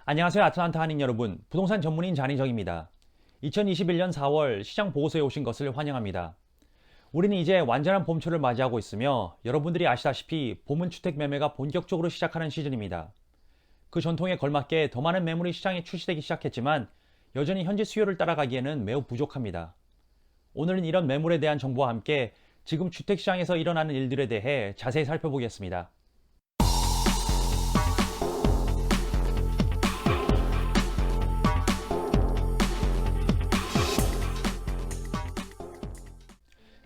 안녕하세요. 아틀란타 한인 여러분. 부동산 전문인 잔희정입니다. 2021년 4월 시장 보고서에 오신 것을 환영합니다. 우리는 이제 완전한 봄철을 맞이하고 있으며 여러분들이 아시다시피 봄은 주택 매매가 본격적으로 시작하는 시즌입니다. 그 전통에 걸맞게 더 많은 매물이 시장에 출시되기 시작했지만 여전히 현재 수요를 따라가기에는 매우 부족합니다. 오늘은 이런 매물에 대한 정보와 함께 지금 주택시장에서 일어나는 일들에 대해 자세히 살펴보겠습니다.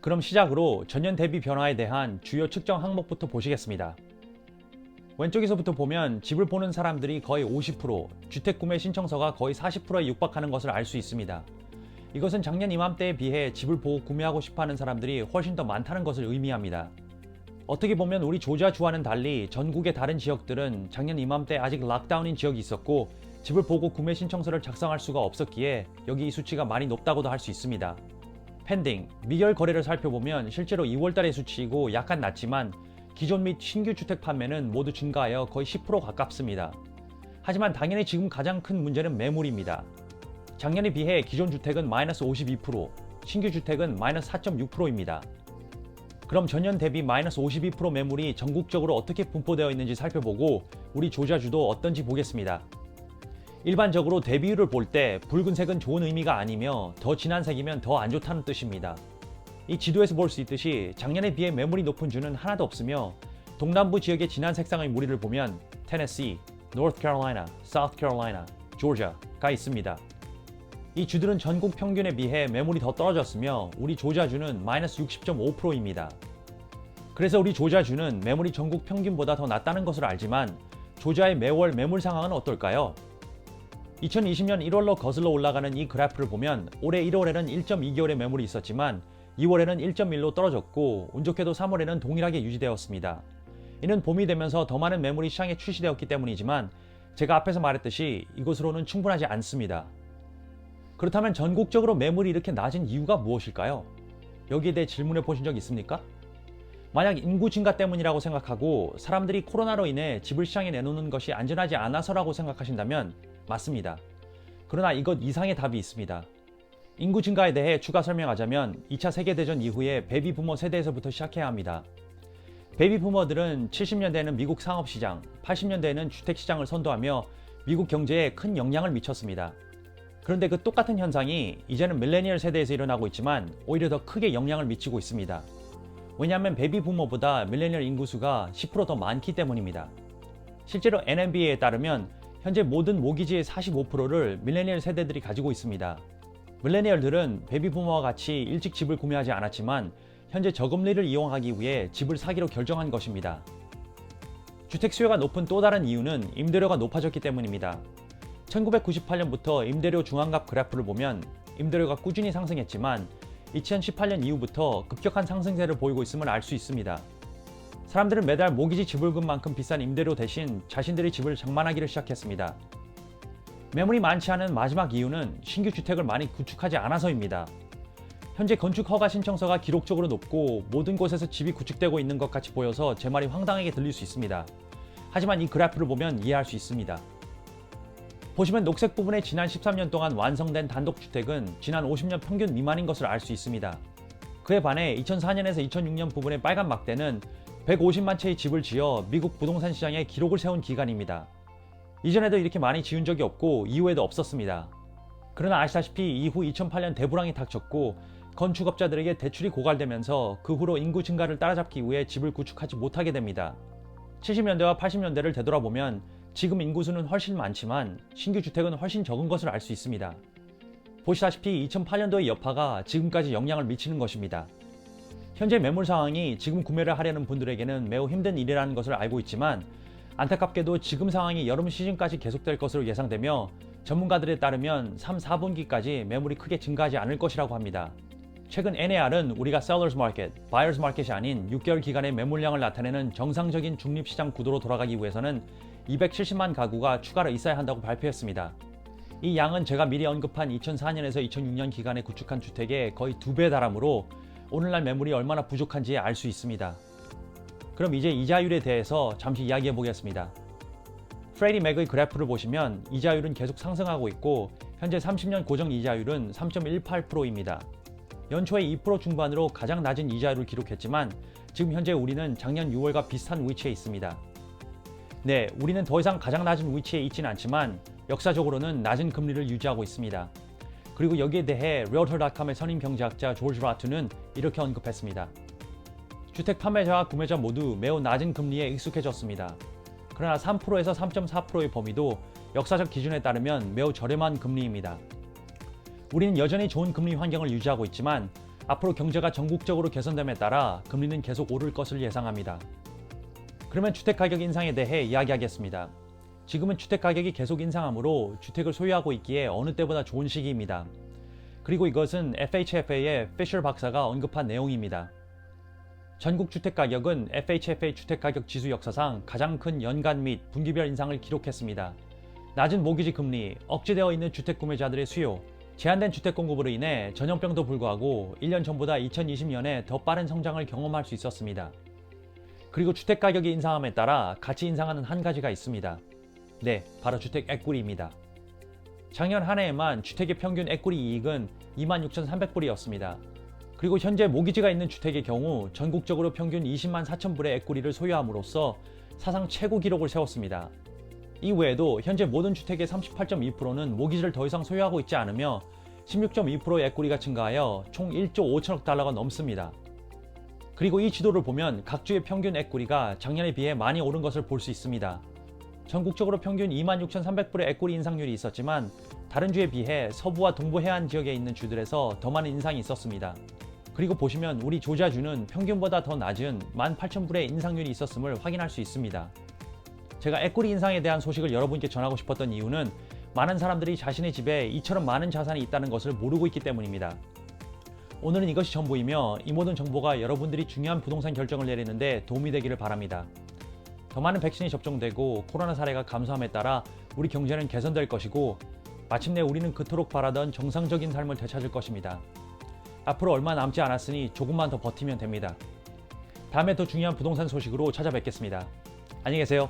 그럼 시작으로 전년 대비 변화에 대한 주요 측정 항목부터 보시겠습니다. 왼쪽에서부터 보면 집을 보는 사람들이 거의 50%, 주택 구매 신청서가 거의 40%에 육박하는 것을 알 수 있습니다. 이것은 작년 이맘때에 비해 집을 보고 구매하고 싶어하는 사람들이 훨씬 더 많다는 것을 의미합니다. 어떻게 보면 우리 조지아주와는 달리 전국의 다른 지역들은 작년 이맘때 아직 락다운인 지역이 있었고 집을 보고 구매 신청서를 작성할 수가 없었기에 여기 이 수치가 많이 높다고도 할 수 있습니다. 펜딩, 미결 거래를 살펴보면 실제로 2월달의 수치이고 약간 낮지만 기존 및 신규 주택 판매는 모두 증가하여 거의 10% 가깝습니다. 하지만 당연히 지금 가장 큰 문제는 매물입니다. 작년에 비해 기존 주택은 마이너스 52%, 신규 주택은 마이너스 4.6%입니다. 그럼 전년 대비 마이너스 52% 매물이 전국적으로 어떻게 분포되어 있는지 살펴보고 우리 조지아주도 어떤지 보겠습니다. 일반적으로 대비율을 볼 때 붉은색은 좋은 의미가 아니며 더 진한 색이면 더 안 좋다는 뜻입니다. 이 지도에서 볼 수 있듯이 작년에 비해 매물이 높은 주는 하나도 없으며 동남부 지역의 진한 색상의 무리를 보면 테네시, 노스 캐롤라이나, 사우스 캐롤라이나, 조지아가 있습니다. 이 주들은 전국 평균에 비해 매물이 더 떨어졌으며 우리 조지아주는 마이너스 60.5%입니다. 그래서 우리 조지아주는 매물이 전국 평균보다 더 낮다는 것을 알지만 조지아의 매월 매물 상황은 어떨까요? 2020년 1월로 거슬러 올라가는 이 그래프를 보면 올해 1월에는 1.2개월의 매물이 있었지만 2월에는 1.1로 떨어졌고 운 좋게도 3월에는 동일하게 유지되었습니다. 이는 봄이 되면서 더 많은 매물이 시장에 출시되었기 때문이지만 제가 앞에서 말했듯이 이것으로는 충분하지 않습니다. 그렇다면 전국적으로 매물이 이렇게 낮은 이유가 무엇일까요? 여기에 대해 질문해 보신 적 있습니까? 만약 인구 증가 때문이라고 생각하고 사람들이 코로나로 인해 집을 시장에 내놓는 것이 안전하지 않아서라고 생각하신다면 맞습니다. 그러나 이것 이상의 답이 있습니다. 인구 증가에 대해 추가 설명하자면 2차 세계대전 이후에 베이비부머 세대에서부터 시작해야 합니다. 베이비부머들은 70년대에는 미국 상업시장, 80년대에는 주택시장을 선도하며 미국 경제에 큰 영향을 미쳤습니다. 그런데 그 똑같은 현상이 이제는 밀레니얼 세대에서 일어나고 있지만 오히려 더 크게 영향을 미치고 있습니다. 왜냐하면 베이비부머보다 밀레니얼 인구수가 10% 더 많기 때문입니다. 실제로 NMBA에 따르면 현재 모든 모기지의 45%를 밀레니얼 세대들이 가지고 있습니다. 밀레니얼들은 베이비부머와 같이 일찍 집을 구매하지 않았지만 현재 저금리를 이용하기 위해 집을 사기로 결정한 것입니다. 주택 수요가 높은 또 다른 이유는 임대료가 높아졌기 때문입니다. 1998년부터 임대료 중앙값 그래프를 보면 임대료가 꾸준히 상승했지만 2018년 이후부터 급격한 상승세를 보이고 있음을 알 수 있습니다. 사람들은 매달 모기지 지불금 만큼 비싼 임대료 대신 자신들의 집을 장만하기를 시작했습니다. 매물이 많지 않은 마지막 이유는 신규 주택을 많이 구축하지 않아서입니다. 현재 건축 허가 신청서가 기록적으로 높고 모든 곳에서 집이 구축되고 있는 것 같이 보여서 제 말이 황당하게 들릴 수 있습니다. 하지만 이 그래프를 보면 이해할 수 있습니다. 보시면 녹색 부분에 지난 13년 동안 완성된 단독주택은 지난 50년 평균 미만인 것을 알 수 있습니다. 그에 반해 2004년에서 2006년 부분의 빨간 막대는 150만 채의 집을 지어 미국 부동산 시장에 기록을 세운 기간입니다. 이전에도 이렇게 많이 지은 적이 없고 이후에도 없었습니다. 그러나 아시다시피 이후 2008년 대불황이 닥쳤고 건축업자들에게 대출이 고갈되면서 그 후로 인구 증가를 따라잡기 위해 집을 구축하지 못하게 됩니다. 70년대와 80년대를 되돌아보면 지금 인구수는 훨씬 많지만 신규 주택은 훨씬 적은 것을 알 수 있습니다. 보시다시피 2008년도의 여파가 지금까지 영향을 미치는 것입니다. 현재 매물 상황이 지금 구매를 하려는 분들에게는 매우 힘든 일이라는 것을 알고 있지만 안타깝게도 지금 상황이 여름 시즌까지 계속될 것으로 예상되며 전문가들에 따르면 3, 4분기까지 매물이 크게 증가하지 않을 것이라고 합니다. 최근 NAR은 우리가 Sellers Market, Buyers Market이 아닌 6개월 기간의 매물량을 나타내는 정상적인 중립시장 구도로 돌아가기 위해서는 270만 가구가 추가로 있어야 한다고 발표했습니다. 이 양은 제가 미리 언급한 2004년에서 2006년 기간에 구축한 주택의 거의 2배 달하므로 오늘날 매물이 얼마나 부족한지 알 수 있습니다. 그럼 이제 이자율에 대해서 잠시 이야기해 보겠습니다. 프레디 맥의 그래프를 보시면 이자율은 계속 상승하고 있고 현재 30년 고정 이자율은 3.18%입니다. 연초에 2% 중반으로 가장 낮은 이자율을 기록했지만 지금 현재 우리는 작년 6월과 비슷한 위치에 있습니다. 네, 우리는 더 이상 가장 낮은 위치에 있진 않지만 역사적으로는 낮은 금리를 유지하고 있습니다. 그리고 여기에 대해 Realtor.com의 선임 경제학자 조지 라투는 이렇게 언급했습니다. 주택 판매자와 구매자 모두 매우 낮은 금리에 익숙해졌습니다. 그러나 3%에서 3.4%의 범위도 역사적 기준에 따르면 매우 저렴한 금리입니다. 우리는 여전히 좋은 금리 환경을 유지하고 있지만 앞으로 경제가 전국적으로 개선됨에 따라 금리는 계속 오를 것을 예상합니다. 그러면 주택가격 인상에 대해 이야기하겠습니다. 지금은 주택가격이 계속 인상하므로 주택을 소유하고 있기에 어느 때보다 좋은 시기입니다. 그리고 이것은 FHFA의 피셔 박사가 언급한 내용입니다. 전국 주택가격은 FHFA 주택가격 지수 역사상 가장 큰 연간 및 분기별 인상을 기록했습니다. 낮은 모기지 금리, 억제되어 있는 주택 구매자들의 수요, 제한된 주택 공급으로 인해 전염병도 불구하고 1년 전보다 2020년에 더 빠른 성장을 경험할 수 있었습니다. 그리고 주택가격이 인상함에 따라 같이 인상하는 한 가지가 있습니다. 네, 바로 주택 에퀴티입니다. 작년 한 해에만 주택의 평균 에퀴티 이익은 26,300불이었습니다. 그리고 현재 모기지가 있는 주택의 경우 전국적으로 평균 20만 4천 불의 에퀴티를 소유함으로써 사상 최고 기록을 세웠습니다. 이 외에도 현재 모든 주택의 38.2%는 모기지를 더 이상 소유하고 있지 않으며 16.2%의 에퀴티가 증가하여 총 1조 5천억 달러가 넘습니다. 그리고 이 지도를 보면 각 주의 평균 에퀴티가 작년에 비해 많이 오른 것을 볼 수 있습니다. 전국적으로 평균 26,300불의 에퀴티 인상률이 있었지만 다른 주에 비해 서부와 동부 해안 지역에 있는 주들에서 더 많은 인상이 있었습니다. 그리고 보시면 우리 조지아주는 평균보다 더 낮은 18,000불의 인상률이 있었음을 확인할 수 있습니다. 제가 에퀴티 인상에 대한 소식을 여러분께 전하고 싶었던 이유는 많은 사람들이 자신의 집에 이처럼 많은 자산이 있다는 것을 모르고 있기 때문입니다. 오늘은 이것이 전부이며 이 모든 정보가 여러분들이 중요한 부동산 결정을 내리는데 도움이 되기를 바랍니다. 더 많은 백신이 접종되고 코로나 사례가 감소함에 따라 우리 경제는 개선될 것이고 마침내 우리는 그토록 바라던 정상적인 삶을 되찾을 것입니다. 앞으로 얼마 남지 않았으니 조금만 더 버티면 됩니다. 다음에 더 중요한 부동산 소식으로 찾아뵙겠습니다. 안녕히 계세요.